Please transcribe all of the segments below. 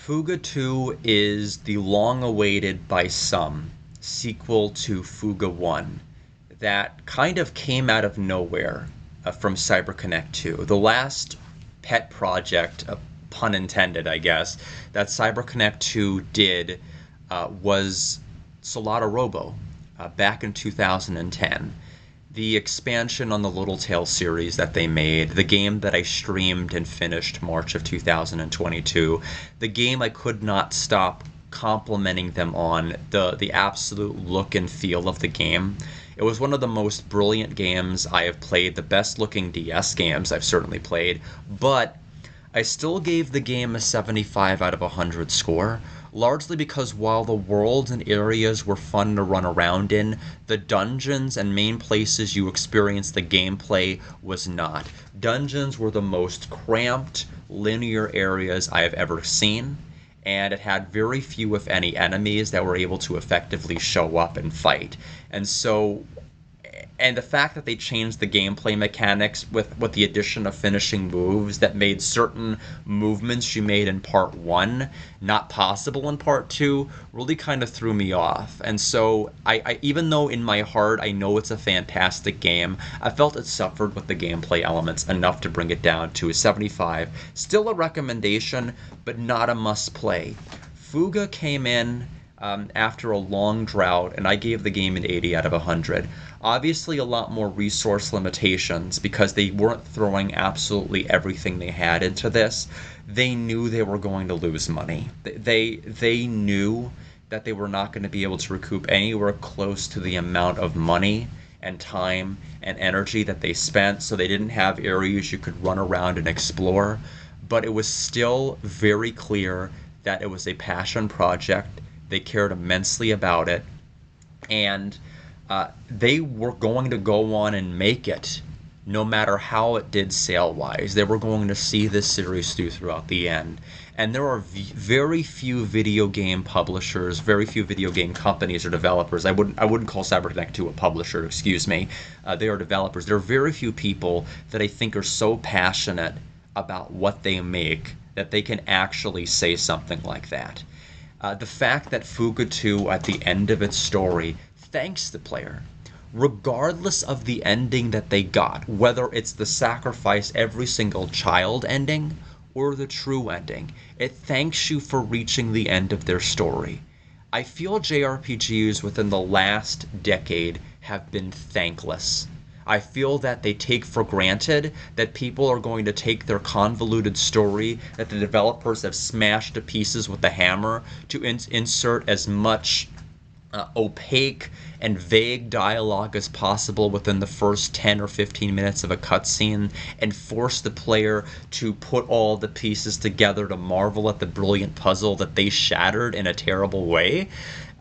Fuga 2 is the long-awaited by some sequel to Fuga 1 that kind of came out of nowhere from CyberConnect 2. The last pet project, pun intended, I guess, that CyberConnect 2 did was Solata Robo back in 2010. The expansion on the Little Tale series that they made, the game that I streamed and finished March of 2022, the game I could not stop complimenting them on, the absolute look and feel of the game. It was one of the most brilliant games I have played, the best looking DS games I've certainly played, but I still gave the game a 75 out of 100 score, largely because while the worlds and areas were fun to run around in, the dungeons and main places you experienced the gameplay was not. Dungeons were the most cramped, linear areas I have ever seen, and it had very few, if any, enemies that were able to effectively show up and fight. And the fact that they changed the gameplay mechanics with the addition of finishing moves that made certain movements you made in part 1 not possible in part 2 really kind of threw me off. And so I even though in my heart I know it's a fantastic game, I felt it suffered with the gameplay elements enough to bring it down to a 75. Still a recommendation, but not a must play. Fuga came in after a long drought, and I gave the game an 80 out of 100. Obviously, a lot more resource limitations because they weren't throwing absolutely everything they had into this. They knew they were going to lose money. They knew that they were not going to be able to recoup anywhere close to the amount of money and time and energy that they spent, so they didn't have areas you could run around and explore. But it was still very clear that it was a passion project. They cared immensely about it, and they were going to go on and make it no matter how it did sale-wise. They were going to see this series throughout the end. And there are very few video game publishers, very few video game companies or developers. I wouldn't call CyberConnect 2 a publisher, excuse me. They are developers. There are very few people that I think are so passionate about what they make that they can actually say something like that. The fact that Fuga 2, at the end of its story, thanks the player, regardless of the ending that they got, whether it's the sacrifice every single child ending or the true ending, it thanks you for reaching the end of their story. I feel JRPGs within the last decade have been thankless. I feel that they take for granted that people are going to take their convoluted story that the developers have smashed to pieces with a hammer to insert as much opaque and vague dialogue as possible within the first 10 or 15 minutes of a cutscene and force the player to put all the pieces together to marvel at the brilliant puzzle that they shattered in a terrible way.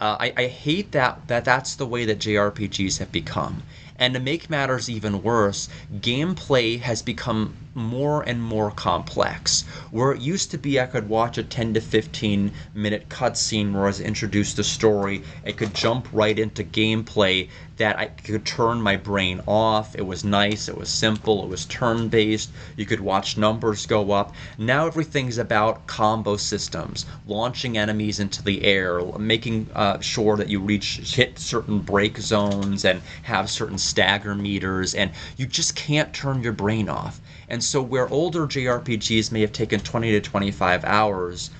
I hate that's the way that JRPGs have become. And to make matters even worse, gameplay has become more and more complex. Where it used to be I could watch a 10 to 15 minute cutscene where I was introduced to story, I could jump right into gameplay that I could turn my brain off. It was nice, it was simple, it was turn-based, you could watch numbers go up. Now everything's about combo systems, launching enemies into the air, making sure that you hit certain break zones and have certain stagger meters, and you just can't turn your brain off. And so where older JRPGs may have taken 20 to 25 hours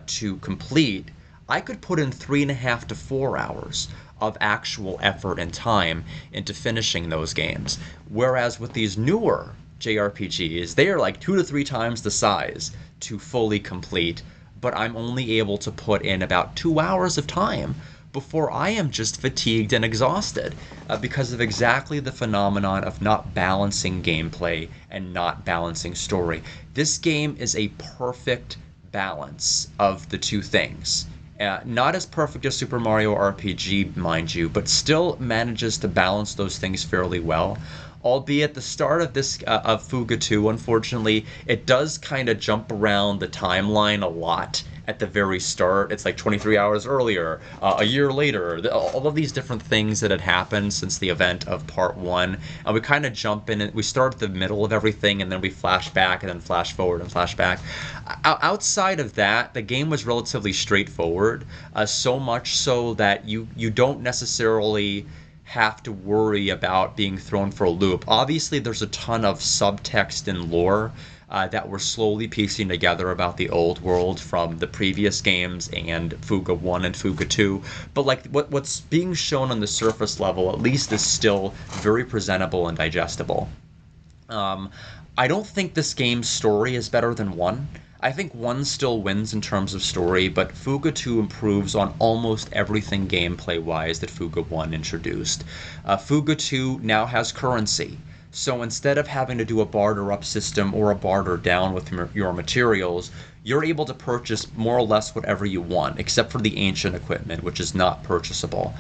to complete, I could put in 3.5 to 4 hours of actual effort and time into finishing those games. Whereas with these newer JRPGs, they are like 2 to 3 times the size to fully complete, but I'm only able to put in about 2 hours of time before I am just fatigued and exhausted because of exactly the phenomenon of not balancing gameplay and not balancing story. This game is a perfect balance of the two things. Not as perfect as Super Mario RPG, mind you, but still manages to balance those things fairly well. Albeit the start of this of Fuga 2, unfortunately, it does kind of jump around the timeline a lot at the very start. It's like 23 hours earlier, a year later, all of these different things that had happened since the event of part one. And we kind of jump in, and we start at the middle of everything, and then we flash back, and then flash forward, and flash back. Outside of that, the game was relatively straightforward, so much so that you don't necessarily have to worry about being thrown for a loop. Obviously, there's a ton of subtext and lore that we're slowly piecing together about the old world from the previous games and Fuga 1 and Fuga 2. But like what's being shown on the surface level, at least, is still very presentable and digestible. I don't think this game's story is better than 1. I think 1 still wins in terms of story, but Fuga 2 improves on almost everything gameplay-wise that Fuga 1 introduced. Fuga 2 now has currency. So instead of having to do a barter up system or a barter down with your materials, you're able to purchase more or less whatever you want, except for the ancient equipment, which is not purchasable.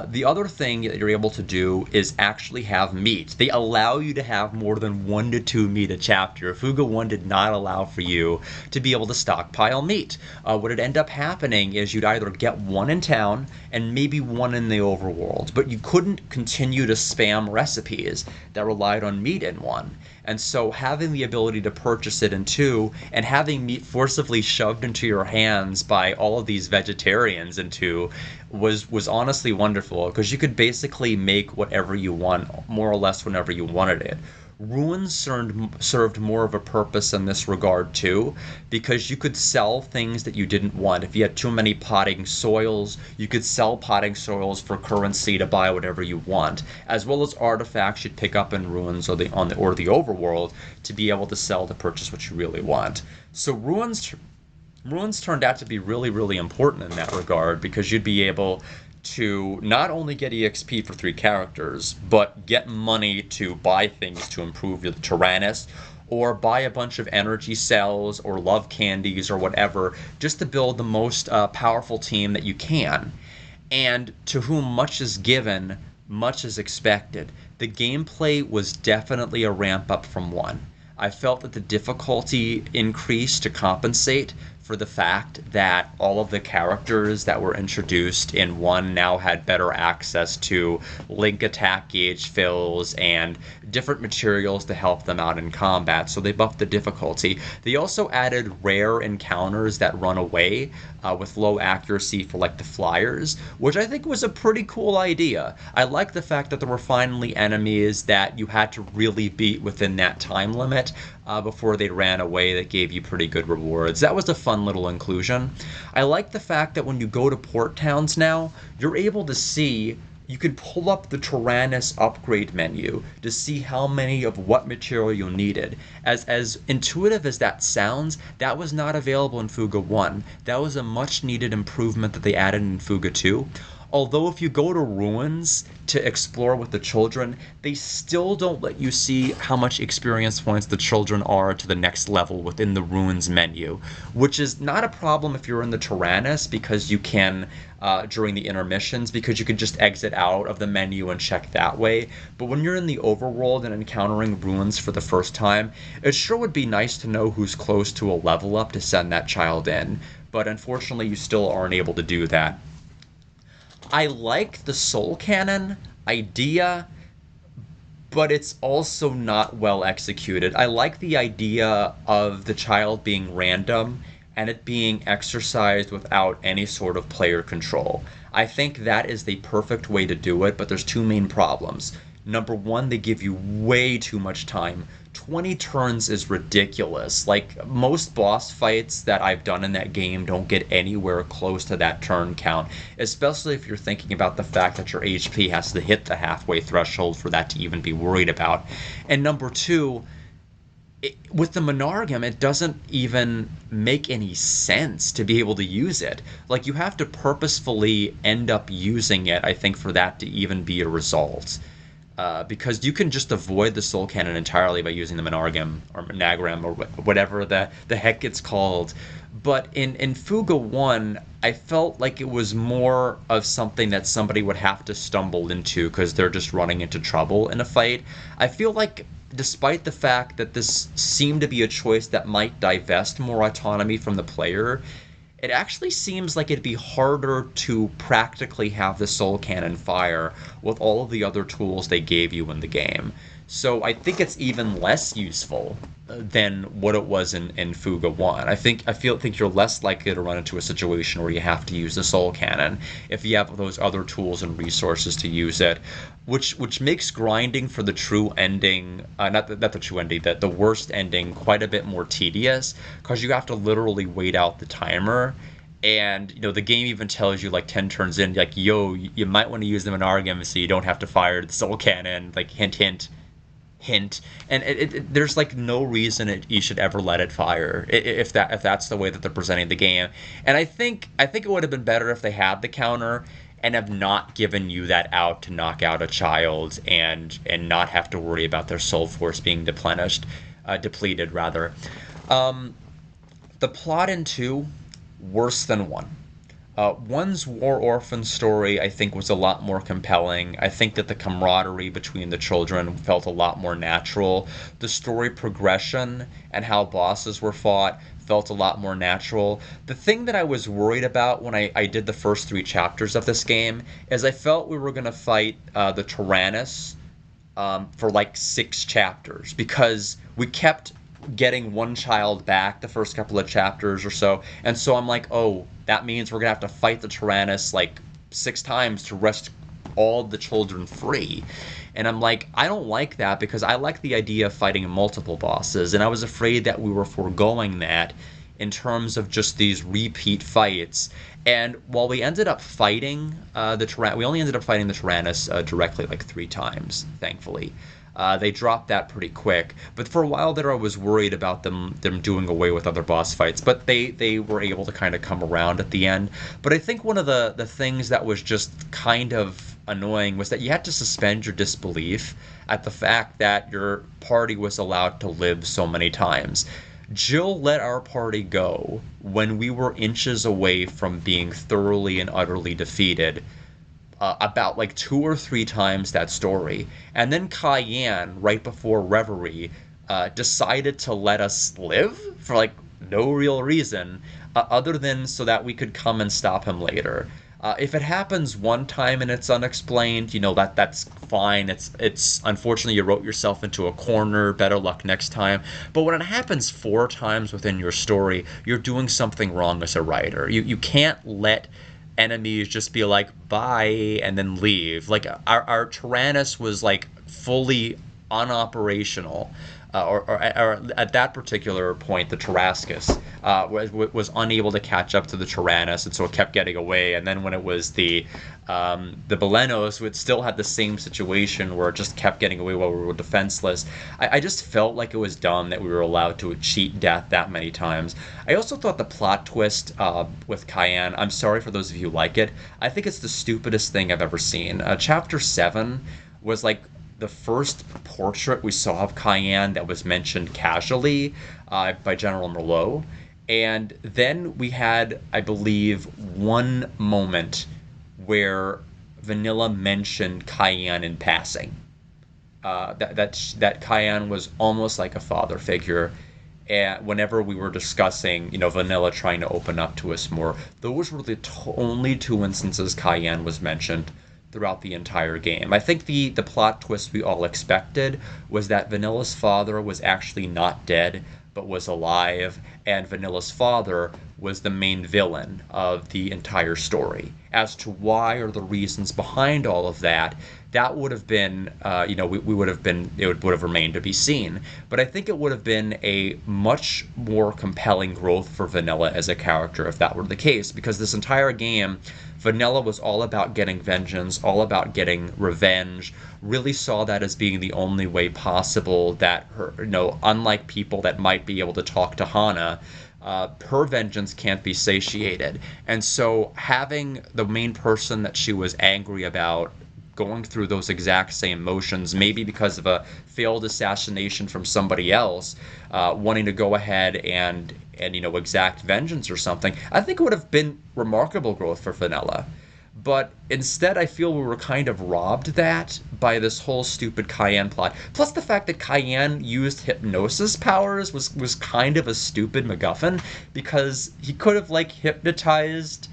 The other thing that you're able to do is actually have meat. They allow you to have more than 1 to 2 meat a chapter. Fuga 1 did not allow for you to be able to stockpile meat. What would end up happening is you'd either get 1 in town and maybe 1 in the overworld, but you couldn't continue to spam recipes that relied on meat in 1. And so having the ability to purchase it in 2 and having meat forcibly shoved into your hands by all of these vegetarians in 2 was honestly wonderful, because you could basically make whatever you want, more or less whenever you wanted it. Ruins served more of a purpose in this regard too, because you could sell things that you didn't want. If you had too many potting soils, you could sell potting soils for currency to buy whatever you want, as well as artifacts you'd pick up in ruins or the overworld to be able to sell to purchase what you really want. So ruins turned out to be really, really important in that regard, because you'd be able to not only get EXP for 3 characters, but get money to buy things to improve your Tyrannus, or buy a bunch of energy cells or love candies or whatever, just to build the most powerful team that you can. And to whom much is given, much is expected. The gameplay was definitely a ramp up from 1. I felt that the difficulty increased to compensate for the fact that all of the characters that were introduced in 1 now had better access to link attack gauge fills and different materials to help them out in combat, so they buffed the difficulty. They also added rare encounters that run away with low accuracy for like the flyers, which I think was a pretty cool idea. I like the fact that there were finally enemies that you had to really beat within that time limit before they ran away, that gave you pretty good rewards. That was a fun little inclusion. I like the fact that when you go to port towns now, you're able to see, you can pull up the Tyrannus upgrade menu to see how many of what material you needed. As intuitive as that sounds, that was not available in Fuga 1. That was a much needed improvement that they added in Fuga 2. Although if you go to ruins to explore with the children, they still don't let you see how much experience points the children are to the next level within the ruins menu, which is not a problem if you're in the Tyrannus, because you can, during the intermissions, because you can just exit out of the menu and check that way. But when you're in the overworld and encountering ruins for the first time, it sure would be nice to know who's close to a level up to send that child in. But unfortunately, you still aren't able to do that. I like the soul cannon idea, but it's also not well executed. I like the idea of the child being random and it being exercised without any sort of player control. I think that is the perfect way to do it, but there's 2 main problems. Number 1, they give you way too much time. 20 turns is ridiculous. Like, most boss fights that I've done in that game don't get anywhere close to that turn count, especially if you're thinking about the fact that your HP has to hit the halfway threshold for that to even be worried about. And number 2, with the Monargum, it doesn't even make any sense to be able to use it. Like, you have to purposefully end up using it, I think, for that to even be a result. Because you can just avoid the Soul Cannon entirely by using the Monargum or Nagram or whatever the heck it's called. But in Fuga 1, I felt like it was more of something that somebody would have to stumble into because they're just running into trouble in a fight. I feel like, despite the fact that this seemed to be a choice that might divest more autonomy from the player, it actually seems like it'd be harder to practically have the soul cannon fire with all of the other tools they gave you in the game. So I think it's even less useful than what it was in Fuga 1. I think you're less likely to run into a situation where you have to use the soul cannon if you have those other tools and resources to use it, which makes grinding for the true ending, not the true ending, the worst ending, quite a bit more tedious because you have to literally wait out the timer. And the game even tells you like 10 turns in, like, yo, you might want to use them in Argem so you don't have to fire the soul cannon, like, hint hint hint. And there's like no reason you should ever let it fire if that's the way that they're presenting the game. And I think it would have been better if they had the counter and have not given you that out to knock out a child and not have to worry about their soul force being depleted rather. The plot in two, worse than one. One's War Orphan story, I think, was a lot more compelling. I think that the camaraderie between the children felt a lot more natural. The story progression and how bosses were fought felt a lot more natural. The thing that I was worried about when I did the first three chapters of this game is I felt we were going to fight the Tyrannus for like 6 chapters because we kept getting one child back the first couple of chapters or so. And so I'm like, oh, that means we're going to have to fight the Tyrannus like 6 times to wrest all the children free. And I'm like, I don't like that because I like the idea of fighting multiple bosses. And I was afraid that we were foregoing that in terms of just these repeat fights. And while we ended up fighting we only ended up fighting the Tyrannus directly like 3 times, thankfully. They dropped that pretty quick, but for a while there I was worried about them doing away with other boss fights, but they were able to kind of come around at the end. But I think one of the things that was just kind of annoying was that you had to suspend your disbelief at the fact that your party was allowed to live so many times. Jill let our party go when we were inches away from being thoroughly and utterly defeated about like 2 or 3 times that story. And then Cayenne, right before Reverie, decided to let us live for like no real reason other than so that we could come and stop him later. If it happens one time and it's unexplained, that's fine. It's unfortunately you wrote yourself into a corner. Better luck next time. But when it happens 4 times within your story, you're doing something wrong as a writer. You can't let enemies just be like bye and then leave. Like our Tyrannus was like fully unoperational, or at that particular point, the Tarascus was unable to catch up to the Tyrannus, and so it kept getting away. And then when it was the Belenos, it still had the same situation where it just kept getting away while we were defenseless. I just felt like it was dumb that we were allowed to cheat death that many times. I also thought the plot twist with Cayenne, I'm sorry for those of you who like it, I think it's the stupidest thing I've ever seen. Chapter 7 was like the first portrait we saw of Cayenne that was mentioned casually by General Merlot. And then we had, I believe, one moment where Vanilla mentioned Cayenne in passing. That Cayenne was almost like a father figure. And whenever we were discussing, Vanilla trying to open up to us more, those were the only 2 instances Cayenne was mentioned throughout the entire game. I think the plot twist we all expected was that Vanilla's father was actually not dead, but was alive, and Vanilla's father was the main villain of the entire story. As to why or the reasons behind all of that, that would have been, we would have been, it would have remained to be seen. But I think it would have been a much more compelling growth for Vanilla as a character if that were the case, because this entire game, Vanilla was all about getting vengeance, all about getting revenge, really saw that as being the only way possible that her, unlike people that might be able to talk to Hana, her vengeance can't be satiated. And so having the main person that she was angry about going through those exact same motions, maybe because of a failed assassination from somebody else, wanting to go ahead and exact vengeance or something, I think it would have been remarkable growth for Vanilla. But instead, I feel we were kind of robbed that by this whole stupid Cayenne plot. Plus, the fact that Cayenne used hypnosis powers was kind of a stupid MacGuffin, because he could have, like, hypnotized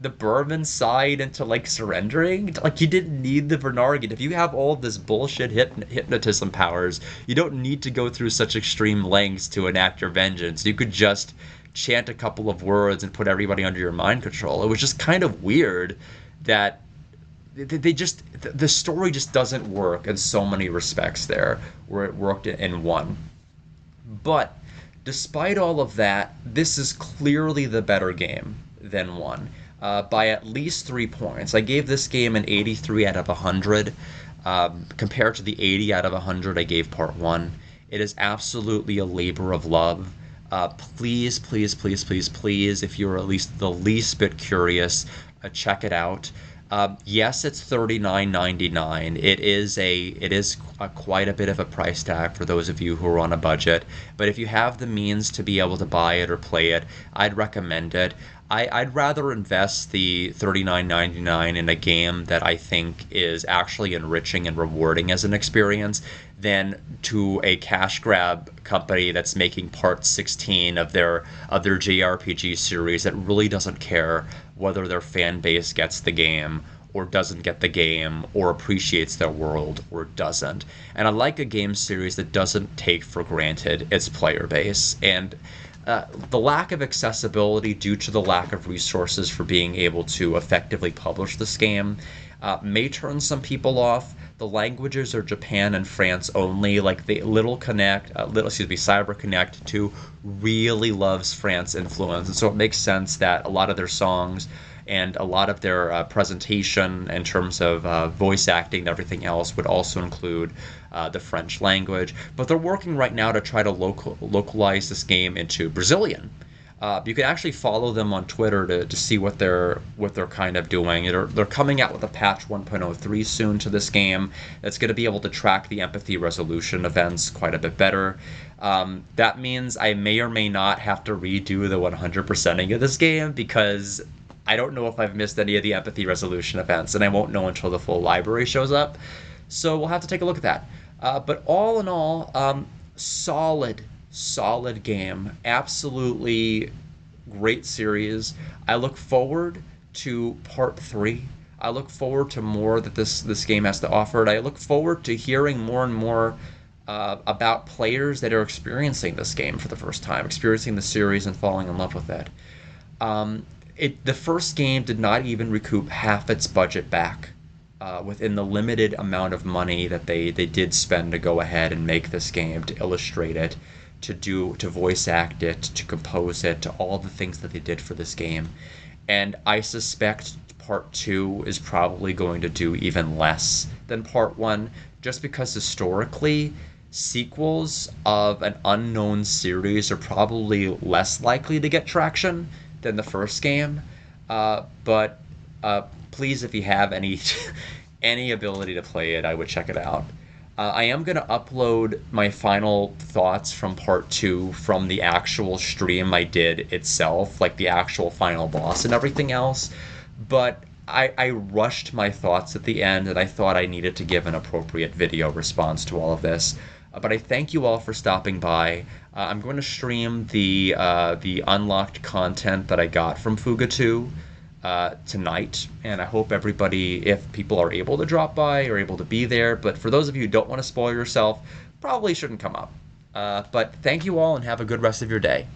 the Berman side into, like, surrendering. Like, you didn't need the Vernargin. If you have all this bullshit hypnotism powers, you don't need to go through such extreme lengths to enact your vengeance. You could just chant a couple of words and put everybody under your mind control. It was just kind of weird that they just, the story just doesn't work in so many respects there, where it worked in one. But despite all of that, this is clearly the better game than one, by at least 3 points. I gave this game an 83 out of 100, compared to the 80 out of 100 I gave part one. It is absolutely a labor of love. Please, please, please, please, please, if you're at least the least bit curious, check it out. Yes, it's $39.99. It is quite a bit of a price tag for those of you who are on a budget. But if you have the means to be able to buy it or play it, I'd recommend it. I'd rather invest the $39.99 in a game that I think is actually enriching and rewarding as an experience than to a cash grab company that's making part 16 of their JRPG series that really doesn't care whether their fan base gets the game or doesn't get the game, or appreciates their world or doesn't. And I like a game series that doesn't take for granted its player base. And the lack of accessibility due to the lack of resources for being able to effectively publish this game may turn some people off. The languages are Japan and France only. Like, the Cyber Connect 2 really loves France influence, and so it makes sense that a lot of their songs and a lot of their presentation in terms of voice acting and everything else would also include the French language. But they're working right now to try to localize this game into Brazilian. You can actually follow them on Twitter to see what they're kind of doing. They're coming out with a patch 1.03 soon to this game that's going to be able to track the empathy resolution events quite a bit better. That means I may or may not have to redo the 100%ing of this game, because I don't know if I've missed any of the empathy resolution events, and I won't know until the full library shows up. So we'll have to take a look at that. But all in all, solid game. Absolutely great series. I look forward to part 3. I look forward to more that this game has to offer. And I look forward to hearing more and more about players that are experiencing this game for the first time, experiencing the series and falling in love with it. The first game did not even recoup half its budget back within the limited amount of money that they did spend to go ahead and make this game, to illustrate it, to voice act it, to compose it, to all the things that they did for this game. And I suspect part 2 is probably going to do even less than part 1, just because historically, sequels of an unknown series are probably less likely to get traction than the first game. But please, if you have any any ability to play it, I would check it out. I am going to upload my final thoughts from part 2 from the actual stream I did itself, like the actual final boss and everything else. But I rushed my thoughts at the end, and I thought I needed to give an appropriate video response to all of this. But I thank you all for stopping by. I'm going to stream the unlocked content that I got from Fuga 2 tonight, and I hope everybody, if people are able to drop by, are able to be there. But for those of you who don't want to spoil yourself, probably shouldn't come up. But thank you all, and have a good rest of your day.